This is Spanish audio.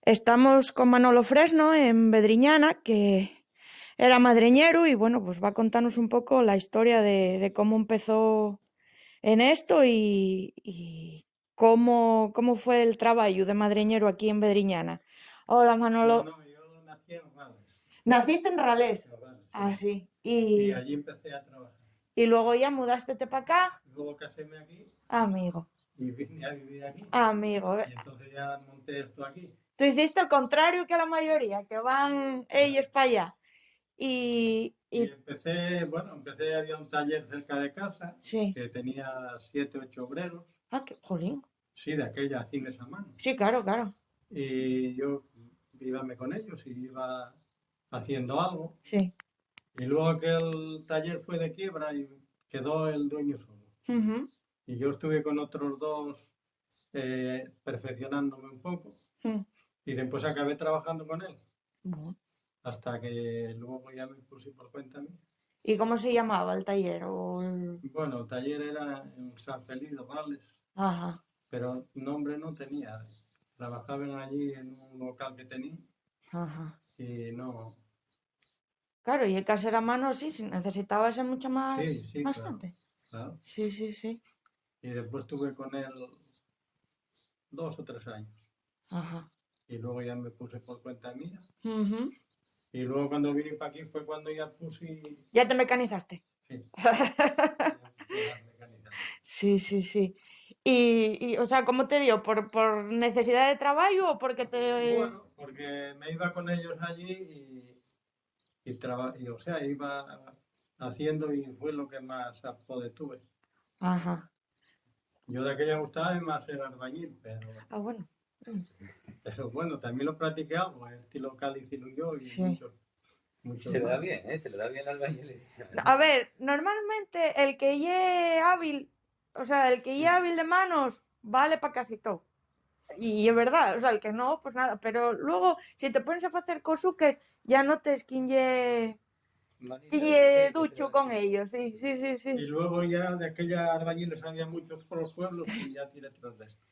Estamos con Manolo Fresno en Bedriñana, que era madreñero y bueno, pues va a contarnos un poco la historia de cómo empezó en esto y cómo fue el trabajo de madreñero aquí en Bedriñana. Hola No, Manolo, no, yo nací en Rales. ¿naciste en Rales? En Rales, Ah, sí. sí. Y allí empecé a trabajar. Y luego ya mudaste para acá. Luego caséme aquí Amigo, y vine a vivir aquí. amigo. Y entonces ya monté esto aquí. Tú hiciste el contrario que la mayoría, que van ellos para allá. Y Y empecé, había un taller cerca de casa sí. que tenía 7, 8 obreros. Ah, qué jolín. Sí, de aquella cines a mano. Sí, claro, claro. Y yo íbame con ellos y iba haciendo algo. Sí. Y luego aquel taller fue de quiebra y quedó el dueño solo. Ujú, Y yo estuve con otros dos perfeccionándome un poco mm. y después acabé trabajando con él Bueno. hasta que luego ya me puse por cuenta mía. ¿Y cómo se llamaba el taller? Bueno, el taller era en San Feliz de Rales, Ajá, pero nombre no tenía. Trabajaban allí en un local que tenía ajá. y no. Claro, y el caser a mano, sí, sí, necesitaba ser mucho Sí, sí, más claro, gente. claro. Sí, sí, sí. Y después estuve con él 2 o 3 años Ajá. y luego ya me puse por cuenta mía. Ujú. Y luego cuando vine para aquí fue cuando ya puse, Ya te mecanizaste. sí, ya puse las mecánicas. Sí, sí, sí. O sea, ¿cómo te dio? ¿Por necesidad de trabajo o porque te...? Bueno, porque me iba con ellos allí o sea, iba haciendo y fue lo que más apodo tuve. Ajá. Yo de aquella gustaba más ser albañil, Ah, bueno. Mm. pero bueno, también lo practiqué algo, estilo Cali yo y Sí. muchos Se le da más. bien, ¿eh? Se le da bien la albañilería. No, a ver, normalmente el que lle hábil, o sea, el que lle hábil de manos, vale para casi todo. Y es verdad, o sea, el que no, pues nada. Pero luego, si te pones a hacer cosuques, ya notes quién Manita, lle sí, que te ducho da con bien. ellos. Sí, sí, sí, Y sí. luego ya de aquella albañiles había muchos por los pueblos y ya tiré tras de esto.